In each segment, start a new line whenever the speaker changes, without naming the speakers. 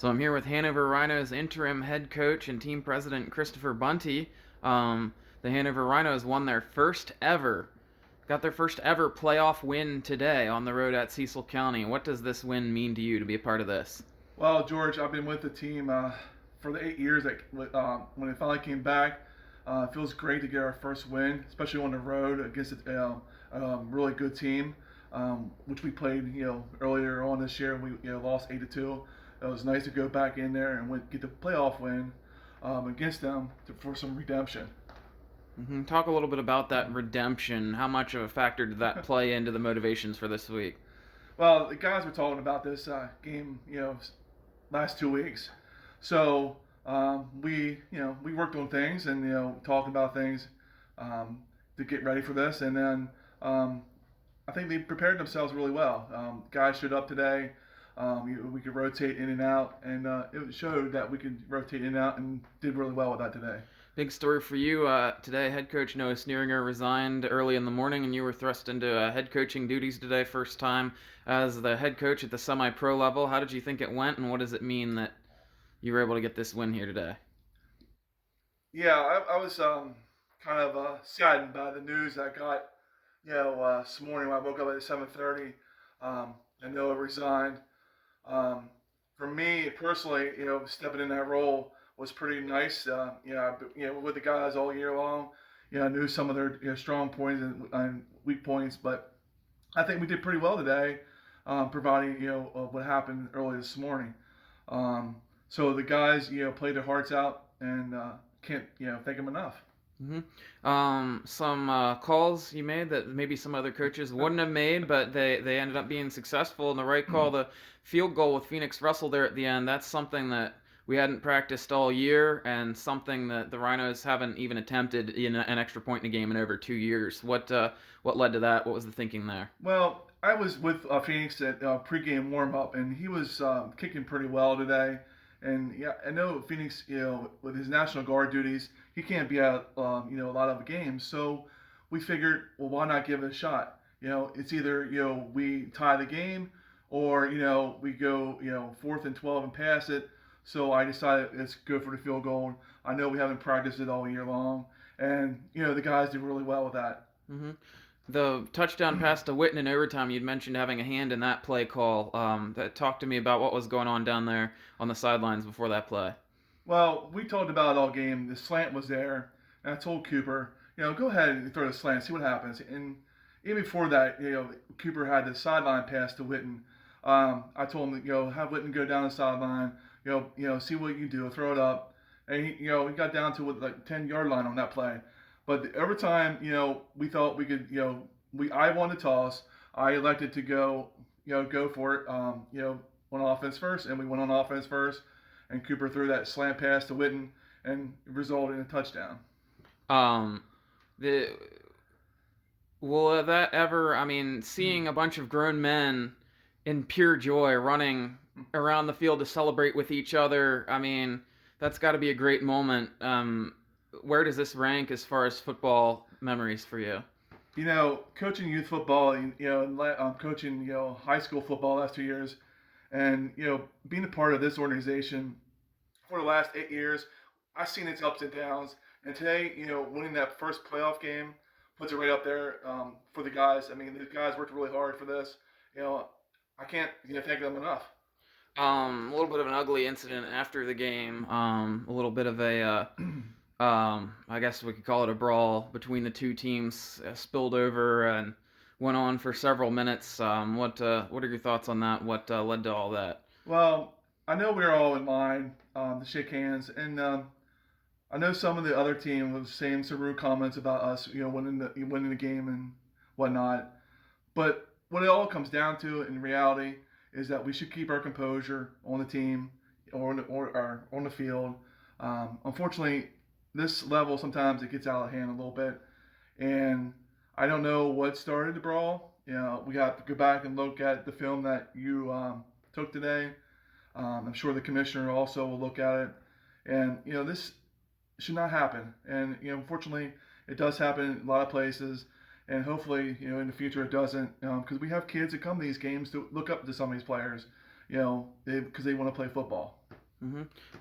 So I'm here with Hanover Rhinos interim head coach and team president Christopher Bunty. The Hanover Rhinos won got their first ever playoff win today on the road at Cecil County. What does this win mean to you to be a part of this?
Well, George, I've been with the team for the 8 years when it finally came back. It feels great to get our first win, especially on the road against a really good team, which we played earlier on this year. We lost 8-2. It was nice to go back in there and get the playoff win against them for some redemption.
Talk a little bit about that redemption. How much of a factor did that play into the motivations for this week?
Well, the guys were talking about this game, last 2 weeks. So we worked on things and talking about things to get ready for this, and then I think they prepared themselves really well. Guys showed up today. We could rotate in and out, and it showed that we could rotate in and out, and did really well with that today.
Big story for you today. Head coach Noah Sneeringer resigned early in the morning, and you were thrust into head coaching duties today, first time as the head coach at the semi-pro level. How did you think it went, and what does it mean that you were able to get this win here today?
Yeah, I was kind of saddened by the news I got, this morning when I woke up at 7:30, and Noah resigned. Um, for me personally, stepping in that role was pretty nice. With the guys all year long, I knew some of their strong points and weak points, but I think we did pretty well today, providing what happened early this morning. So the guys played their hearts out, and can't thank them enough.
Some calls you made that maybe some other coaches wouldn't have made, but they ended up being successful. And the right call, the field goal with Phoenix Russell there at the end, that's something that we hadn't practiced all year, and something that the Rhinos haven't even attempted in an extra point in a game in over 2 years. What led to that? What was the thinking there?
Well, I was with Phoenix at pregame warm up, and he was kicking pretty well today. And yeah, I know Phoenix, with his National Guard duties, he can't be at a lot of games. So we figured, well, why not give it a shot? It's either we tie the game, or we go 4th and 12 and pass it. So I decided let's go for the field goal. I know we haven't practiced it all year long, and the guys did really well with that.
hmm The touchdown pass to Witten in overtime, you'd mentioned having a hand in that play call. Talk to me about what was going on down there on the sidelines before that play.
Well, we talked about it all game. The slant was there, and I told Cooper, go ahead and throw the slant, see what happens. And even before that, Cooper had the sideline pass to Witten. I told him, have Witten go down the sideline, see what you do, throw it up. And he got down to like 10-yard line on that play. But the overtime, we thought we could, I won the toss. I elected to go for it, on offense first, and we went on offense first. And Cooper threw that slant pass to Witten, and it resulted in a touchdown.
Um, the Will that ever? I mean, seeing a bunch of grown men in pure joy running around the field to celebrate with each other. I mean, that's got to be a great moment. Where does this rank as far as football memories for you?
Coaching youth football, coaching high school football the last 2 years, and being a part of this organization for the last 8 years, I've seen its ups and downs. And today, winning that first playoff game puts it right up there for the guys. I mean, the guys worked really hard for this. I can't thank them enough.
A little bit of an ugly incident after the game. A little bit of a, I guess we could call it a brawl between the two teams. Spilled over and went on for several minutes. What are your thoughts on that? What led to all that?
Well, I know we were all in line to shake hands, and I know some of the other team was saying some rude comments about us, winning the game and whatnot. But what it all comes down to in reality is that we should keep our composure on the team or on the field. Unfortunately, this level sometimes it gets out of hand a little bit, and I don't know what started the brawl. We got to go back and look at the film that you took today. I'm sure the commissioner also will look at it, and this should not happen. And unfortunately, it does happen in a lot of places. And hopefully, in the future it doesn't, because we have kids that come to these games to look up to some of these players. because they want to play football.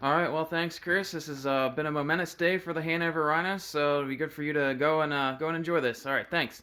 All right. Well, thanks, Chris. This has been a momentous day for the Hanover Rhinos, so it'll be good for you to go and enjoy this. All right. Thanks.